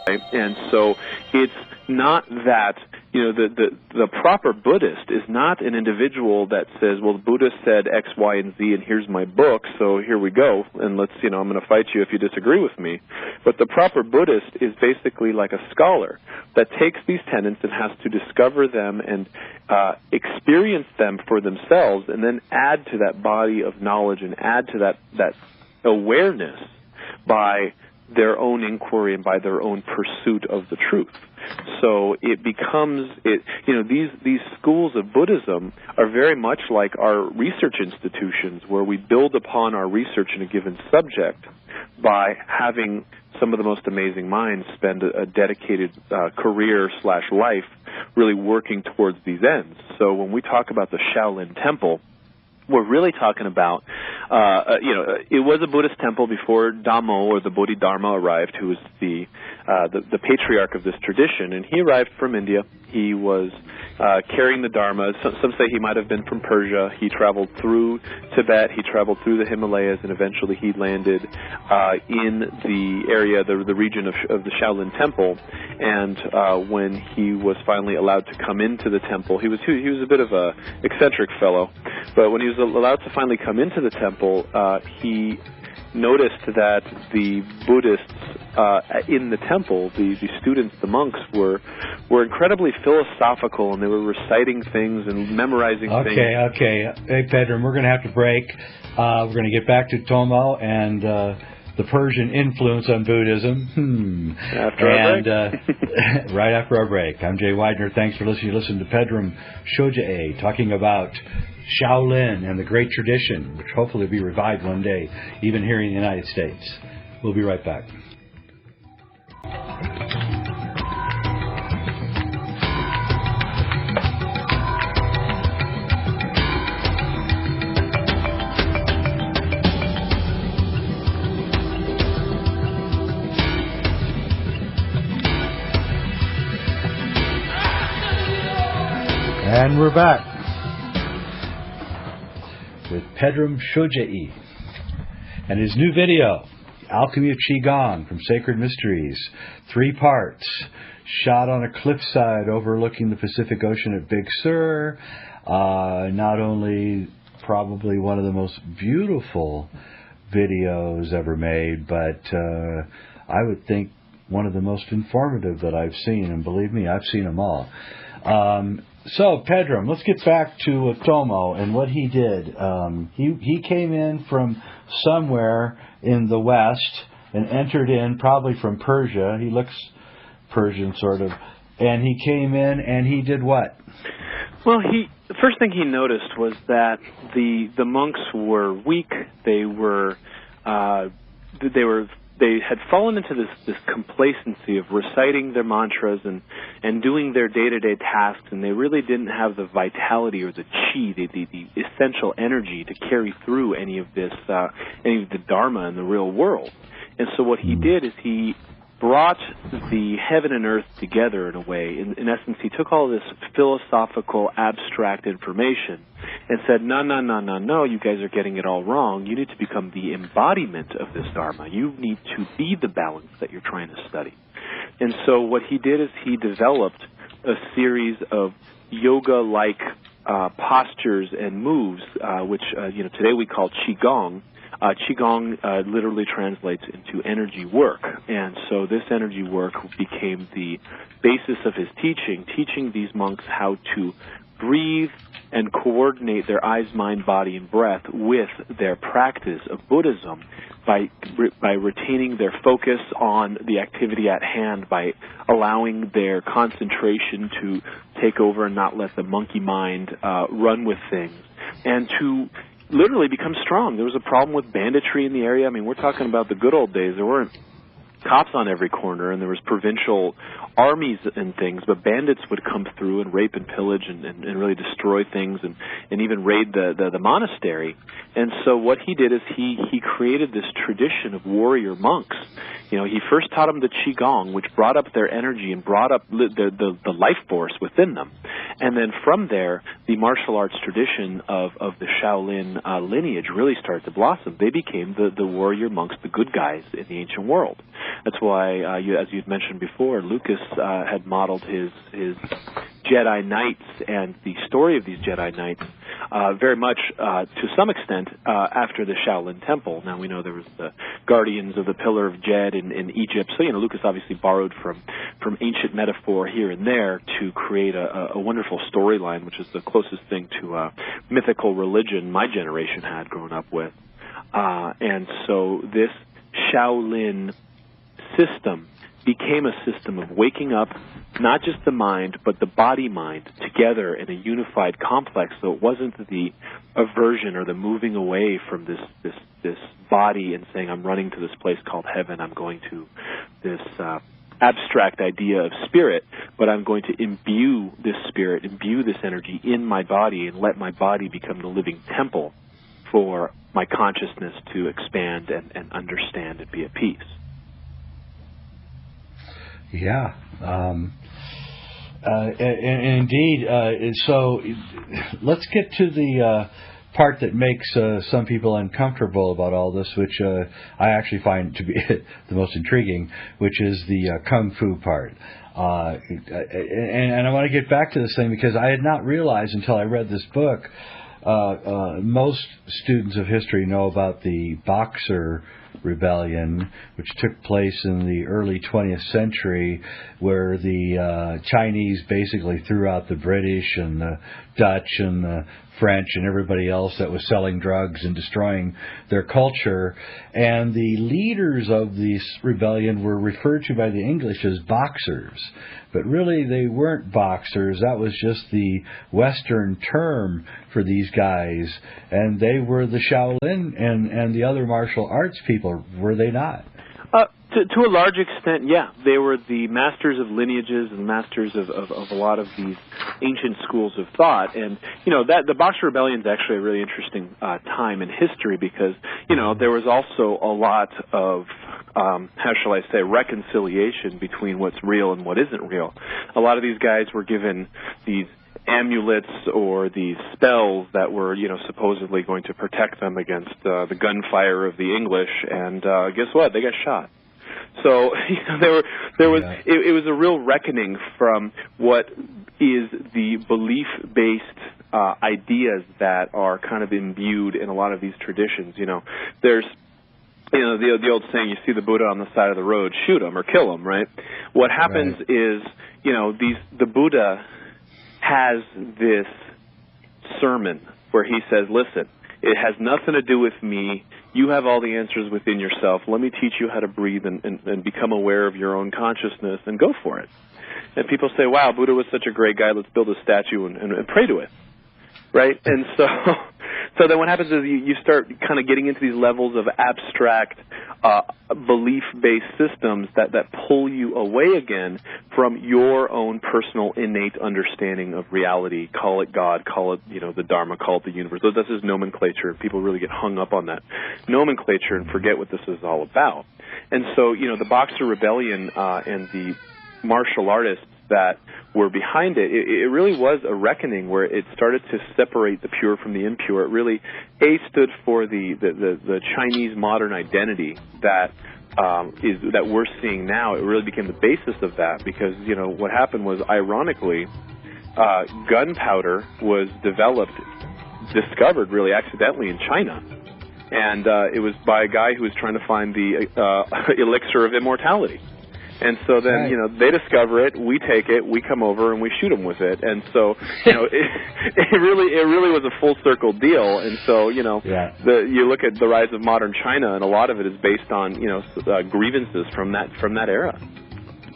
Right? And so it's not that, the proper Buddhist is not an individual that says, well, the Buddha said X, Y, and Z, and here's my book, so here we go, and let's, I'm going to fight you if you disagree with me. But the proper Buddhist is basically like a scholar that takes these tenets and has to discover them and experience them for themselves, and then add to that body of knowledge and add to that awareness by their own inquiry and by their own pursuit of the truth. So it becomes, these schools of Buddhism are very much like our research institutions, where we build upon our research in a given subject by having some of the most amazing minds spend a dedicated career/life really working towards these ends. So when we talk about the Shaolin Temple, we're really talking about, it was a Buddhist temple before Dhammo, or the Bodhidharma, arrived, who was the patriarch of this tradition. And he arrived from India. He was carrying the Dharma. Some say he might have been from Persia. He traveled through Tibet. He traveled through the Himalayas, and eventually he landed in the area, the region of the Shaolin Temple. And when he was finally allowed to come into the temple, he was a bit of a eccentric fellow, but when he was allowed to finally come into the temple, he noticed that the Buddhists in the temple, the students, the monks, were incredibly philosophical, and they were reciting things and memorizing things. Okay. Hey, Pedram, we're going to have to break. We're going to get back to Tomo and the Persian influence on Buddhism. After our break. Right after our break. I'm Jay Weidner. Thanks for listening. You listen to Pedram Shoja'e talking about Shaolin and the great tradition, which hopefully will be revived one day, even here in the United States. We'll be right back. And we're back with Pedram Shoja'e and his new video, Alchemy of Qigong from Sacred Mysteries, 3 parts, shot on a cliffside overlooking the Pacific Ocean at Big Sur. Not only probably one of the most beautiful videos ever made, but I would think one of the most informative that I've seen, and believe me, I've seen them all. So, Pedram, let's get back to Tomo and what he did. He came in from somewhere in the West and entered in probably from Persia. He looks Persian, sort of. And he came in and he did what? Well, the first thing he noticed was that the monks were weak. They had fallen into this complacency of reciting their mantras and doing their day-to-day tasks, and they really didn't have the vitality or the chi, the essential energy to carry through any of the Dharma in the real world. And so what he did is he brought the heaven and earth together in a way. In essence, he took all this philosophical, abstract information and said, no, you guys are getting it all wrong. You need to become the embodiment of this Dharma. You need to be the balance that you're trying to study. And so what he did is he developed a series of yoga-like postures and moves, which today we call Qigong. Qigong literally translates into energy work, and so this energy work became the basis of his teaching these monks how to breathe and coordinate their eyes, mind, body, and breath with their practice of Buddhism by retaining their focus on the activity at hand, by allowing their concentration to take over and not let the monkey mind run with things, and to literally become strong. There was a problem with banditry in the area. I mean, we're talking about the good old days. There weren't cops on every corner, and there was provincial armies and things, but bandits would come through and rape and pillage and really destroy things and even raid the monastery. And so what he did is he created this tradition of warrior monks. He first taught them the Qigong, which brought up their energy and brought up the life force within them. And then from there, the martial arts tradition of the Shaolin lineage really started to blossom. They became the warrior monks, the good guys in the ancient world. That's why, as you'd mentioned before, Lucas had modeled his Jedi Knights and the story of these Jedi Knights very much, to some extent, after the Shaolin Temple. Now, we know there was the Guardians of the Pillar of Jed in Egypt. So, Lucas obviously borrowed from ancient metaphor here and there to create a wonderful storyline, which is the closest thing to mythical religion my generation had grown up with. And so this Shaolin system became a system of waking up not just the mind, but the body-mind together in a unified complex. So it wasn't the aversion or the moving away from this body and saying, I'm running to this place called heaven, I'm going to this abstract idea of spirit, but I'm going to imbue this spirit, imbue this energy in my body and let my body become the living temple for my consciousness to expand and understand and be at peace. Yeah. Indeed. So let's get to the part that makes some people uncomfortable about all this, which I actually find to be the most intriguing, which is the Kung Fu part. And I want to get back to this thing because I had not realized until I read this book. Most students of history know about the Boxer Rebellion, which took place in the early 20th century, where the Chinese basically threw out the British and the Dutch and the French and everybody else that was selling drugs and destroying their culture. And the leaders of this rebellion were referred to by the English as boxers. But really, they weren't boxers. That was just the Western term for these guys. And they were the Shaolin and the other martial arts people, were they not? To a large extent, yeah. They were the masters of lineages and masters of a lot of these ancient schools of thought. And, that the Boxer Rebellion is actually a really interesting time in history because, there was also a lot of, how shall I say, reconciliation between what's real and what isn't real. A lot of these guys were given these amulets or these spells that were, supposedly going to protect them against the gunfire of the English. And guess what? They got shot. So there was it was a real reckoning from what is the belief-based ideas that are kind of imbued in a lot of these traditions. There's the old saying, you see the Buddha on the side of the road, shoot him or kill him, right? What happens is, the Buddha has this sermon where he says, listen, it has nothing to do with me. You have all the answers within yourself. Let me teach you how to breathe and become aware of your own consciousness and go for it. And people say, wow, Buddha was such a great guy. Let's build a statue and pray to it. Right? And so then what happens is you start kind of getting into these levels of abstract belief-based systems that pull you away again from your own personal innate understanding of reality. Call it God, call it, the Dharma, call it the universe. That's his nomenclature. People really get hung up on that nomenclature and forget what this is all about. And so, the Boxer Rebellion and the martial artists that were behind it, it really was a reckoning where it started to separate the pure from the impure. It really, stood for the Chinese modern identity that that we're seeing now. It really became the basis of that because, what happened was, ironically, gunpowder was discovered really accidentally in China. And it was by a guy who was trying to find the elixir of immortality. And so then, they discover it, we take it, we come over, and we shoot them with it. And so, it really was a full circle deal. And so, you look at the rise of modern China, and a lot of it is based on, grievances from that era.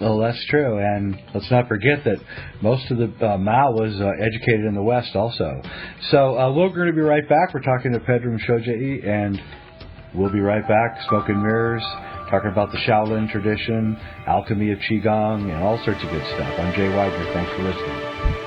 Well, that's true, and let's not forget that most of the Mao was educated in the West also. So we're going to be right back. We're talking to Pedram Shojai, and we'll be right back, Smoke and Mirrors, talking about the Shaolin tradition, alchemy of Qigong, and all sorts of good stuff. I'm Jay Weidner. Thanks for listening.